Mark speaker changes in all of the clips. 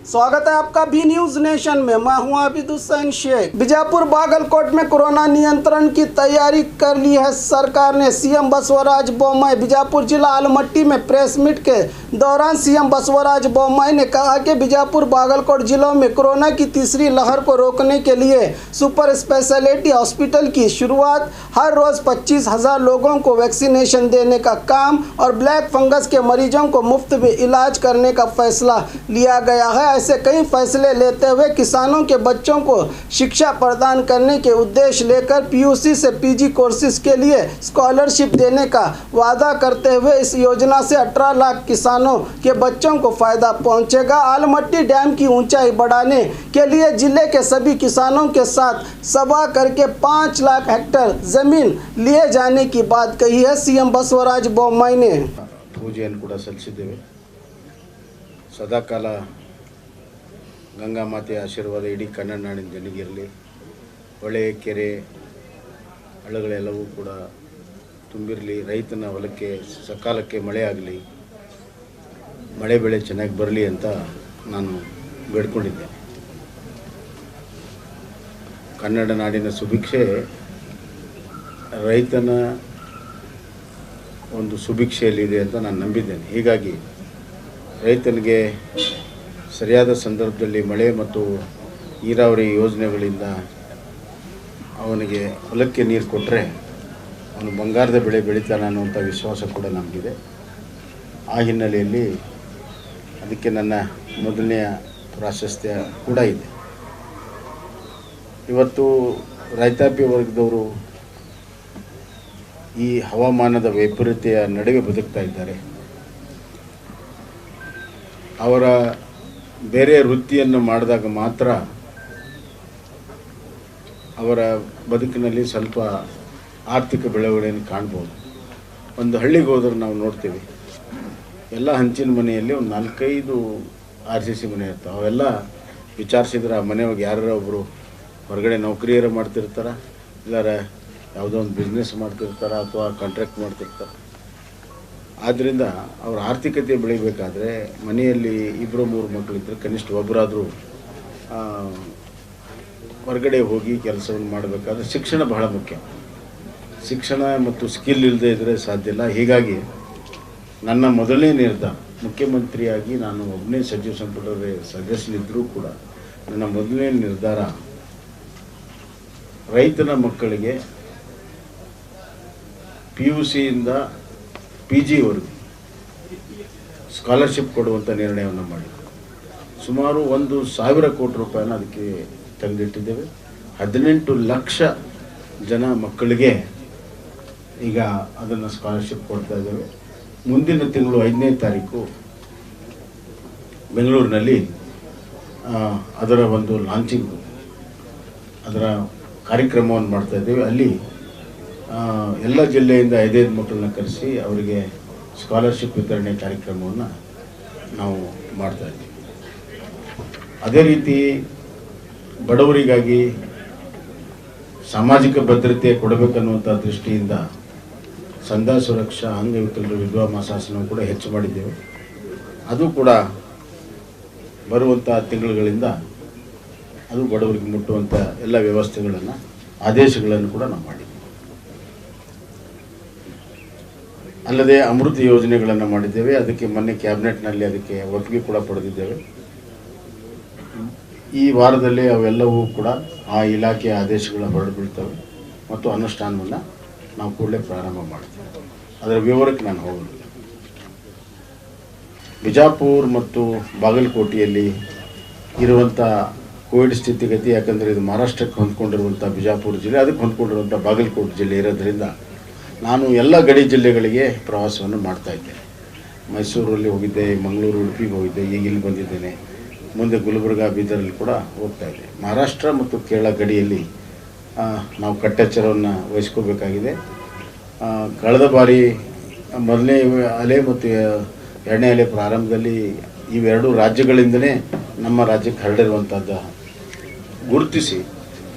Speaker 1: स्वागत है आपका बी न्यूज नेशन में। मैं हूं आबिद हुसैन शेख। बीजापुर बागलकोट में कोरोना नियंत्रण की तैयारी कर ली है सरकार ने। सीएम बसवराज बोम्मई बीजापुर जिला आलमट्टी में प्रेस मीट के दौरान सीएम बसवराज बोम्मई ने कहा कि बीजापुर बागलकोट जिलों में कोरोना की तीसरी लहर को रोकने के लिए सुपर स्पेशलिटी हॉस्पिटल की शुरुआत, हर रोज 25,000 लोगों को वैक्सीनेशन देने का काम और ब्लैक फंगस के मरीजों को मुफ्त में इलाज करने का फैसला लिया गया है। ऐसे कई फैसले लेते हुए किसानों के बच्चों को शिक्षा प्रदान करने के उद्देश्य लेकर पीयूसी से पीजी कोर्सेज के लिए स्कॉलरशिप देने का वादा करते हुए इस योजना से 18 लाख किसानों के बच्चों को फायदा पहुंचेगा। आलमट्टी डैम की ऊंचाई बढ़ाने के लिए जिले के सभी किसानों के साथ सभा करके 5 लाख हेक्टेयर जमीन लिए जाने की बात कही है सीएम बसवराज बोम्मई ने।
Speaker 2: पूजेಯನ್ನು ಕೂಡ ಸಲ್ಲಿಸಿದ್ದೇವೆ। ಸದಾಕಾಲ ಗಂಗಾ ಮಾತೆಯ ಆಶೀರ್ವಾದ ಇಡೀ ಕನ್ನಡ ನಾಡಿನ ಜನಗಿರಲಿ, ಹೊಳೆ ಕೆರೆ ಹಳ್ಳಗಳೆಲ್ಲವೂ ಕೂಡ ತುಂಬಿರಲಿ, ರೈತನ ಹೊಲಕ್ಕೆ ಸಕಾಲಕ್ಕೆ ಮಳೆ ಆಗಲಿ, ಮಳೆ ಬೆಳೆ ಚೆನ್ನಾಗಿ ಬರಲಿ ಅಂತ ನಾನು ಬೇಡ್ಕೊಂಡಿದ್ದೆ। ಕನ್ನಡ ನಾಡಿನ ಸುಭಿಕ್ಷೆ ರೈತನ ಒಂದು ಸುಭಿಕ್ಷೆಯಲ್ಲಿದೆ ಅಂತ ನಾನು ನಂಬಿದ್ದೇನೆ। ಹೀಗಾಗಿ ರೈತನಿಗೆ ಸರಿಯಾದ ಸಂದರ್ಭದಲ್ಲಿ ಮಳೆ ಮತ್ತು ನೀರಾವರಿ ಯೋಜನೆಗಳಿಂದ ಅವನಿಗೆ ಹೊಲಕ್ಕೆ ನೀರು ಕೊಟ್ಟರೆ ಅವನು ಬಂಗಾರದ ಬೆಳೆ ಬೆಳೀತಾನೆ ಅನ್ನುವಂಥ ವಿಶ್ವಾಸ ಕೂಡ ನಮಗಿದೆ। ಆ ಹಿನ್ನೆಲೆಯಲ್ಲಿ ಅದಕ್ಕೆ ನನ್ನ ಮೊದಲನೆಯ ಪ್ರಾಶಸ್ತ್ಯ ಕೂಡ ಇದೆ। ಇವತ್ತು ರೈತಾಪಿ ವರ್ಗದವರು ಈ ಹವಾಮಾನದ ವೈಪರೀತ್ಯ ನಡುವೆ ಬದುಕ್ತಾ ಇದ್ದಾರೆ। ಅವರ ಬೇರೆ ವೃತ್ತಿಯನ್ನು ಮಾಡಿದಾಗ ಮಾತ್ರ ಅವರ ಬದುಕಿನಲ್ಲಿ ಸ್ವಲ್ಪ ಆರ್ಥಿಕ ಬೆಳವಣಿಗೆಯನ್ನು ಕಾಣ್ಬೋದು। ಒಂದು ಹಳ್ಳಿಗೆ ಹೋದ್ರೆ ನಾವು ನೋಡ್ತೀವಿ, ಎಲ್ಲ ಹಂಚಿನ ಮನೆಯಲ್ಲಿ ಒಂದು 4-5 RCC ಮನೆ ಇರ್ತಾವೆ। ಅವೆಲ್ಲ ವಿಚಾರಿಸಿದ್ರೆ ಆ ಮನೆಯೊಳಗೆ ಯಾರೋ ಒಬ್ಬರು ಹೊರಗಡೆ ನೌಕರಿಯರು ಮಾಡ್ತಿರ್ತಾರೆ, ಇಲ್ಲಾರ ಯಾವುದೋ ಒಂದು ಬಿಸ್ನೆಸ್ ಮಾಡ್ತಿರ್ತಾರೆ ಅಥವಾ ಕಾಂಟ್ರಾಕ್ಟ್ ಮಾಡ್ತಿರ್ತಾರೆ। ಆದ್ದರಿಂದ ಅವ್ರ ಆರ್ಥಿಕತೆ ಬೆಳಿಬೇಕಾದ್ರೆ ಮನೆಯಲ್ಲಿ 2-3 ಮಕ್ಕಳಿದ್ದರೆ ಕನಿಷ್ಠ ಒಬ್ಬರಾದರೂ ಹೊರಗಡೆ ಹೋಗಿ ಕೆಲಸವನ್ನು ಮಾಡಬೇಕಾದ್ರೆ ಶಿಕ್ಷಣ ಬಹಳ ಮುಖ್ಯ। ಶಿಕ್ಷಣ ಮತ್ತು ಸ್ಕಿಲ್ ಇಲ್ಲದೆ ಇದ್ದರೆ ಸಾಧ್ಯ ಇಲ್ಲ। ಹೀಗಾಗಿ ನನ್ನ ಮೊದಲನೇ ನಿರ್ಧಾರ, ಮುಖ್ಯಮಂತ್ರಿಯಾಗಿ ನಾನು ಒಬ್ಬನೇ ಸಚಿವ ಸಂಪುಟದ ಸದಸ್ಯನಿದ್ದರೂ ಕೂಡ ನನ್ನ ಮೊದಲನೇ ನಿರ್ಧಾರ ರೈತನ ಮಕ್ಕಳಿಗೆ PUCಯಿಂದ PGವರೆಗೂ ಸ್ಕಾಲರ್ಶಿಪ್ ಕೊಡುವಂಥ ನಿರ್ಣಯವನ್ನು ಮಾಡಿದ್ದೆ। ಸುಮಾರು 1,000 ಕೋಟಿ ರೂಪಾಯಿನ ಅದಕ್ಕೆ ತಂದಿಟ್ಟಿದ್ದೇವೆ। 18 ಲಕ್ಷ ಜನ ಮಕ್ಕಳಿಗೆ ಈಗ ಅದನ್ನು ಸ್ಕಾಲರ್ಶಿಪ್ ಕೊಡ್ತಾ ಇದ್ದೇವೆ। ಮುಂದಿನ ತಿಂಗಳು 5ನೇ ತಾರೀಕು ಬೆಂಗಳೂರಿನಲ್ಲಿ ಅದರ ಒಂದು ಲಾಂಚಿಂಗ್, ಅದರ ಕಾರ್ಯಕ್ರಮವನ್ನು ಮಾಡ್ತಾ ಇದ್ದೇವೆ। ಅಲ್ಲಿ ಎಲ್ಲ ಜಿಲ್ಲೆಯಿಂದ 5 ಮಕ್ಕಳನ್ನ ಕರೆಸಿ ಅವರಿಗೆ ಸ್ಕಾಲರ್ಶಿಪ್ ವಿತರಣೆ ಕಾರ್ಯಕ್ರಮವನ್ನು ನಾವು ಮಾಡ್ತಾ ಇದ್ದೀವಿ। ಅದೇ ರೀತಿ ಬಡವರಿಗಾಗಿ ಸಾಮಾಜಿಕ ಭದ್ರತೆ ಕೊಡಬೇಕನ್ನುವಂಥ ದೃಷ್ಟಿಯಿಂದ ಸಂಧ್ಯಾ ಸುರಕ್ಷಾ ಅಂಗವಿಕಲರು ವಿಧವಾ ಮಾಸಾಸನವು ಕೂಡ ಹೆಚ್ಚು ಮಾಡಿದ್ದೇವೆ। ಅದು ಕೂಡ ಬರುವಂಥ ತಿಂಗಳುಗಳಿಂದ ಅದು ಬಡವರಿಗೆ ಮುಟ್ಟುವಂಥ ಎಲ್ಲ ವ್ಯವಸ್ಥೆಗಳನ್ನು, ಆದೇಶಗಳನ್ನು ಕೂಡ ನಾವು ಮಾಡಿದ್ದೀವಿ। ಅಲ್ಲದೆ ಅಮೃತ ಯೋಜನೆಗಳನ್ನು ಮಾಡಿದ್ದೇವೆ। ಅದಕ್ಕೆ ಮೊನ್ನೆ ಕ್ಯಾಬಿನೆಟ್ನಲ್ಲಿ ಅದಕ್ಕೆ ಒಪ್ಪಿಗೆ ಕೂಡ ಪಡೆದಿದ್ದೇವೆ। ಈ ವಾರದಲ್ಲೇ ಅವೆಲ್ಲವೂ ಕೂಡ ಆ ಇಲಾಖೆಯ ಆದೇಶಗಳು ಹೊರಡುಬೀಳ್ತವೆ ಮತ್ತು ಅನುಷ್ಠಾನವನ್ನು ನಾವು ಕೂಡಲೇ ಪ್ರಾರಂಭ ಮಾಡ್ತೀವಿ। ಅದರ ವಿವರಕ್ಕೆ ನಾನು ಹೋಗಲಿಲ್ಲ। ಬಿಜಾಪುರ ಮತ್ತು ಬಾಗಲಕೋಟೆಯಲ್ಲಿ ಇರುವಂಥ ಕೋವಿಡ್ ಸ್ಥಿತಿಗತಿ, ಯಾಕಂದರೆ ಇದು ಮಹಾರಾಷ್ಟ್ರಕ್ಕೆ ಹೊಂದ್ಕೊಂಡಿರುವಂಥ ಬಿಜಾಪುರ ಜಿಲ್ಲೆ, ಅದಕ್ಕೆ ಹೊಂದ್ಕೊಂಡಿರುವಂಥ ಬಾಗಲಕೋಟೆ ಜಿಲ್ಲೆ ಇರೋದರಿಂದ ನಾನು ಎಲ್ಲ ಗಡಿ ಜಿಲ್ಲೆಗಳಿಗೆ ಪ್ರವಾಸವನ್ನು ಮಾಡ್ತಾಯಿದ್ದೇನೆ। ಮೈಸೂರಲ್ಲಿ ಹೋಗಿದ್ದೆ, ಮಂಗಳೂರು, ಉಡುಪಿಗೆ ಹೋಗಿದ್ದೆ, ಈಗ ಇಲ್ಲಿ ಬಂದಿದ್ದೇನೆ। ಮುಂದೆ ಗುಲ್ಬರ್ಗ, ಬೀದರಲ್ಲಿ ಕೂಡ ಹೋಗ್ತಾ ಇದ್ದೆ। ಮಹಾರಾಷ್ಟ್ರ ಮತ್ತು ಕೇರಳ ಗಡಿಯಲ್ಲಿ ನಾವು ಕಟ್ಟೆಚ್ಚರವನ್ನು ವಹಿಸ್ಕೋಬೇಕಾಗಿದೆ। ಕಳೆದ ಬಾರಿ ಮೊದಲನೇ ಅಲೆ ಮತ್ತು 2ನೇ ಅಲೆ ಪ್ರಾರಂಭದಲ್ಲಿ ಇವೆರಡು ರಾಜ್ಯಗಳಿಂದಲೇ ನಮ್ಮ ರಾಜ್ಯಕ್ಕೆ ಹರಡಿರುವಂಥದ್ದು ಗುರುತಿಸಿ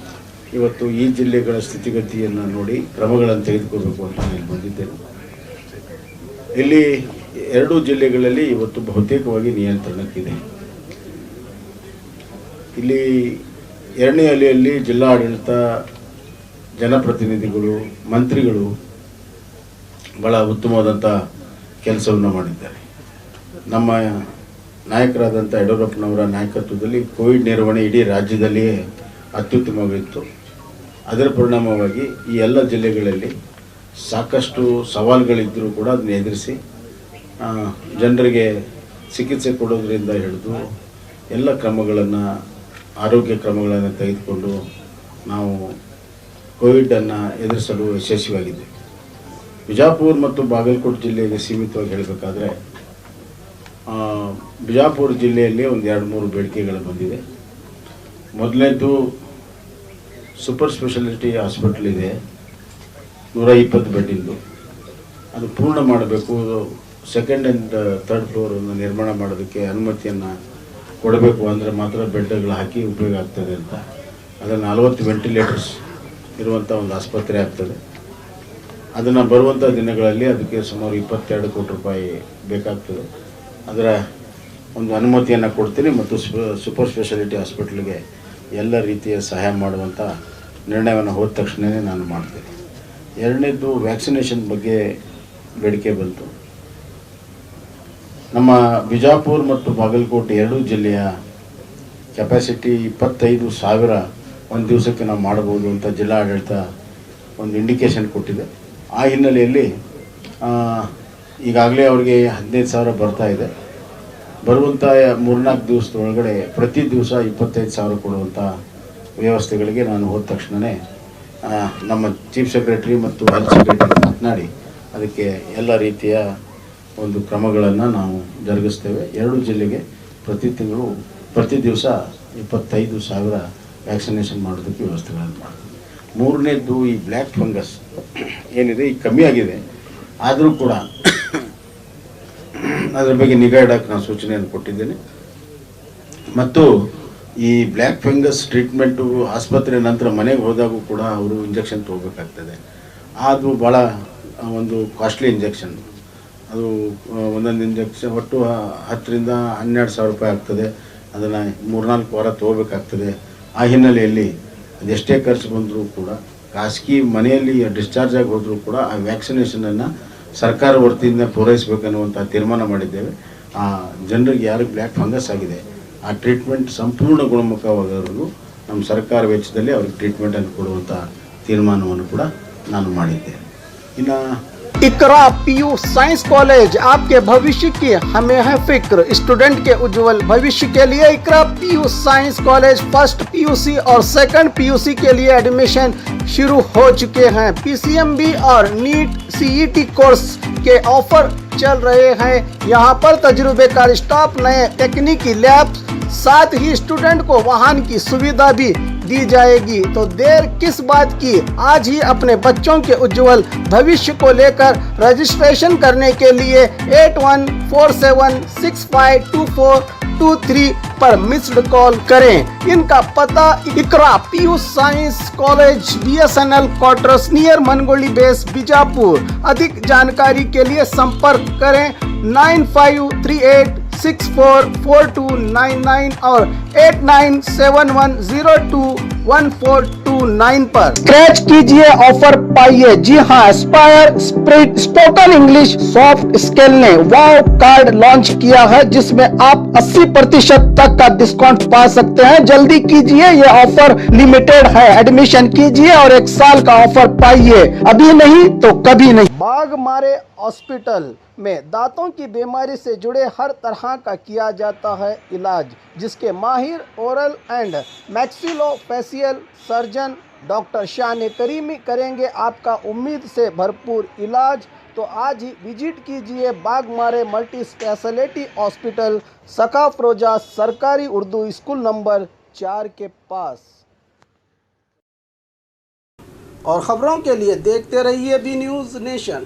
Speaker 2: ಇವತ್ತು ಈ ಜಿಲ್ಲೆಗಳ ಸ್ಥಿತಿಗತಿಯನ್ನು ನೋಡಿ ಕ್ರಮಗಳನ್ನು ತೆಗೆದುಕೋಬೇಕು ಅಂತ ನಾನು ಬಂದಿದ್ದೇನೆ। ಇಲ್ಲಿ 2 ಜಿಲ್ಲೆಗಳಲ್ಲಿ ಇವತ್ತು ಬಹುತೇಕವಾಗಿ ನಿಯಂತ್ರಣಕ್ಕಿದೆ। ಇಲ್ಲಿ ಎರಡನೇ ಅಲೆಯಲ್ಲಿ ಜಿಲ್ಲಾ ಆಡಳಿತ, ಜನಪ್ರತಿನಿಧಿಗಳು, ಮಂತ್ರಿಗಳು ಭಾಳ ಉತ್ತಮವಾದಂಥ ಕೆಲಸವನ್ನು ಮಾಡಿದ್ದಾರೆ. ನಮ್ಮ ನಾಯಕರಾದಂಥ ಯಡಿಯೂರಪ್ಪನವರ ನಾಯಕತ್ವದಲ್ಲಿ ಕೋವಿಡ್ ನಿರ್ವಹಣೆ ಇಡೀ ರಾಜ್ಯದಲ್ಲಿಯೇ ಅತ್ಯುತ್ತಮವಾಗಿತ್ತು. ಅದರ ಪರಿಣಾಮವಾಗಿ ಈ ಎಲ್ಲ ಜಿಲ್ಲೆಗಳಲ್ಲಿ ಸಾಕಷ್ಟು ಸವಾಲುಗಳಿದ್ದರೂ ಕೂಡ ಅದನ್ನ ಎದುರಿಸಿ ಜನರಿಗೆ ಚಿಕಿತ್ಸೆ ಕೊಡೋದರಿಂದ ಹಿಡಿದು ಎಲ್ಲ ಕ್ರಮಗಳನ್ನು, ಆರೋಗ್ಯ ಕ್ರಮಗಳನ್ನು ತೆಗೆದುಕೊಂಡು ನಾವು ಕೋವಿಡನ್ನು ಎದುರಿಸಲು ಯಶಸ್ವಿಯಾಗಿದೆ. ಬಿಜಾಪುರ ಮತ್ತು ಬಾಗಲಕೋಟೆ ಜಿಲ್ಲೆಗೆ ಸೀಮಿತವಾಗಿ ಹೇಳಬೇಕಾದ್ರೆ ಬಿಜಾಪುರ ಜಿಲ್ಲೆಯಲ್ಲಿ ಒಂದು 2-3 ಬೇಡಿಕೆಗಳು ಬಂದಿದೆ. ಮೊದಲನೇದು ಸೂಪರ್ ಸ್ಪೆಷಾಲಿಟಿ ಹಾಸ್ಪಿಟಲ್ ಇದೆ, 120 ಬೆಡ್ಡಿಂದು, ಅದು ಪೂರ್ಣ ಮಾಡಬೇಕು. ಸೆಕೆಂಡ್ ಆ್ಯಂಡ್ ಥರ್ಡ್ ಫ್ಲೋರನ್ನು ನಿರ್ಮಾಣ ಮಾಡೋದಕ್ಕೆ ಅನುಮತಿಯನ್ನು ಕೊಡಬೇಕು, ಅಂದರೆ ಮಾತ್ರ ಬೆಡ್ಗಳು ಹಾಕಿ ಉಪಯೋಗ ಆಗ್ತದೆ ಅಂತ. ಅದನ್ನು 40 ವೆಂಟಿಲೇಟರ್ಸ್ ಇರುವಂಥ ಒಂದು ಆಸ್ಪತ್ರೆ ಆಗ್ತದೆ. ಅದನ್ನು ಬರುವಂಥ ದಿನಗಳಲ್ಲಿ ಅದಕ್ಕೆ ಸುಮಾರು 22 ಕೋಟಿ ರೂಪಾಯಿ ಬೇಕಾಗ್ತದೆ. ಅದರ ಒಂದು ಅನುಮತಿಯನ್ನು ಕೊಡ್ತೀನಿ ಮತ್ತು ಸೂಪರ್ ಸ್ಪೆಷಾಲಿಟಿ ಹಾಸ್ಪಿಟ್ಲಿಗೆ ಎಲ್ಲ ರೀತಿಯ ಸಹಾಯ ಮಾಡುವಂಥ ನಿರ್ಣಯವನ್ನು ಹೋದ ತಕ್ಷಣವೇ ನಾನು ಮಾಡ್ತೀನಿ. ಎರಡನೇದು ವ್ಯಾಕ್ಸಿನೇಷನ್ ಬಗ್ಗೆ ಬೇಡಿಕೆ ಬಂತು. ನಮ್ಮ ಬಿಜಾಪುರ ಮತ್ತು ಬಾಗಲಕೋಟೆ ಎರಡೂ ಜಿಲ್ಲೆಯ ಕೆಪಾಸಿಟಿ 25,000 ಒಂದು ದಿವಸಕ್ಕೆ ನಾವು ಮಾಡ್ಬೋದು ಅಂತ ಜಿಲ್ಲಾ ಆಡಳಿತ ಒಂದು ಇಂಡಿಕೇಶನ್ ಕೊಟ್ಟಿದೆ. ಆ ಹಿನ್ನೆಲೆಯಲ್ಲಿ ಈಗಾಗಲೇ ಅವರಿಗೆ 15,000 ಬರ್ತಾ ಇದೆ. ಬರುವಂಥ 3-4 ದಿವಸದೊಳಗಡೆ ಪ್ರತಿ ದಿವಸ 25,000 ಕೊಡುವಂಥ ವ್ಯವಸ್ಥೆಗಳಿಗೆ ನಾನು ಹೋದ ತಕ್ಷಣವೇ ನಮ್ಮ ಚೀಫ್ ಸೆಕ್ರೆಟರಿ ಮತ್ತು ಹೆಲ್ತ್ ಸೆಕ್ರೆಟರಿ ಮಾತನಾಡಿ ಅದಕ್ಕೆ ಎಲ್ಲ ರೀತಿಯ ಒಂದು ಕ್ರಮಗಳನ್ನು ನಾವು ಜರುಗಿಸ್ತೇವೆ. 2 ಜಿಲ್ಲೆಗೆ ಪ್ರತಿ ದಿವಸ 25,000 ವ್ಯಾಕ್ಸಿನೇಷನ್ ಮಾಡೋದಕ್ಕೆ ವ್ಯವಸ್ಥೆಗಳನ್ನು ಮಾಡ್ತೀವಿ. ಮೂರನೇದು ಈ ಬ್ಲ್ಯಾಕ್ ಫಂಗಸ್ ಏನಿದೆ ಈಗ ಕಮ್ಮಿ ಆಗಿದೆ, ಆದರೂ ಕೂಡ ಅದರ ಬಗ್ಗೆ ನಿಗಾ ಇಡೋಕ್ಕೆ ನಾನು ಸೂಚನೆಯನ್ನು ಕೊಟ್ಟಿದ್ದೇನೆ. ಮತ್ತು ಈ ಬ್ಲ್ಯಾಕ್ ಫಂಗಸ್ ಟ್ರೀಟ್ಮೆಂಟು ಆಸ್ಪತ್ರೆ ನಂತರ ಮನೆಗೆ ಹೋದಾಗೂ ಕೂಡ ಅವರು ಇಂಜೆಕ್ಷನ್ ತೊಗೋಬೇಕಾಗ್ತದೆ. ಅದು ಭಾಳ ಒಂದು ಕಾಸ್ಟ್ಲಿ ಇಂಜೆಕ್ಷನ್. ಅದು ಒಂದೊಂದು ಇಂಜೆಕ್ಷನ್ ಒಟ್ಟು 10,000 to 12,000 ರೂಪಾಯಿ ಆಗ್ತದೆ. ಅದನ್ನು 3-4 ವಾರ ತೊಗೋಬೇಕಾಗ್ತದೆ. ಆ ಹಿನ್ನೆಲೆಯಲ್ಲಿ ಅದೆಷ್ಟೇ ಖರ್ಚು ಬಂದರೂ ಕೂಡ ಖಾಸಗಿ ಮನೆಯಲ್ಲಿ ಡಿಸ್ಚಾರ್ಜ್ ಆಗಿ ಹೋದರೂ ಕೂಡ ಆ ವ್ಯಾಕ್ಸಿನೇಷನನ್ನು ಸರ್ಕಾರ ವತಿಯಿಂದ ಪೂರೈಸಬೇಕನ್ನುವಂಥ ತೀರ್ಮಾನ ಮಾಡಿದ್ದೇವೆ. ಆ ಜನರಿಗೆ ಯಾರಿಗೆ ಬ್ಲ್ಯಾಕ್ ಫಂಗಸ್ ಆಗಿದೆ ಆ ಟ್ರೀಟ್ಮೆಂಟ್ ಸಂಪೂರ್ಣ ಗುಣಮುಖವಾಗೋವರೆಗೂ ನಮ್ಮ ಸರ್ಕಾರ ವೆಚ್ಚದಲ್ಲಿ ಅವ್ರಿಗೆ ಟ್ರೀಟ್ಮೆಂಟನ್ನು ಕೊಡುವಂಥ ತೀರ್ಮಾನವನ್ನು ಕೂಡ ನಾನು ಮಾಡಿದ್ದೇನೆ. ಇನ್ನು
Speaker 1: इकरा पीयू साइंस कॉलेज, आपके भविष्य की हमें है फिक्र। स्टूडेंट के उज्जवल भविष्य के लिए Iqra PU science college first PUC और सेकंड पीयूसी के लिए एडमिशन शुरू हो चुके हैं। पीसीएमबी और नीट सीईटी कोर्स के ऑफर चल रहे हैं। यहाँ पर तजुर्बेकार स्टाफ, नए तकनीकी लैब, साथ ही स्टूडेंट को वाहन की सुविधा भी दी जाएगी। तो देर किस बात की, आज ही अपने बच्चों के उज्जवल भविष्य को लेकर रजिस्ट्रेशन करने के लिए 8147652423 पर मिस्ड कॉल करें। इनका पता Iqra PU science college, BSNL quarters near Mangoli base Bijapur. अधिक जानकारी के लिए संपर्क करें 9538644299 और 8971021429 पर स्क्रैच कीजिए, ऑफर पाइए। जी हाँ, Aspire spirit spoken English soft skill ने वाव कार्ड लॉन्च किया है, जिसमें आप 80% तक का डिस्काउंट पा सकते हैं। जल्दी कीजिए, ये ऑफर लिमिटेड है। एडमिशन कीजिए और 1 साल का ऑफर पाइए, अभी नहीं तो कभी नहीं। बाघमारे हॉस्पिटल में दांतों की बीमारी से जुड़े हर तरह का किया जाता है इलाज, जिसके माहिर oral and maxillofacial surgeon doctor शान करीमी करेंगे आपका उम्मीद से भरपूर इलाज। तो आज ही विजिट कीजिए बाघमारे मल्टी स्पेशलिटी हॉस्पिटल, सकाफरोजा सरकारी उर्दू स्कूल नंबर 4 के पास। और खबरों के लिए देखते रहिए बी न्यूज़ नेशन।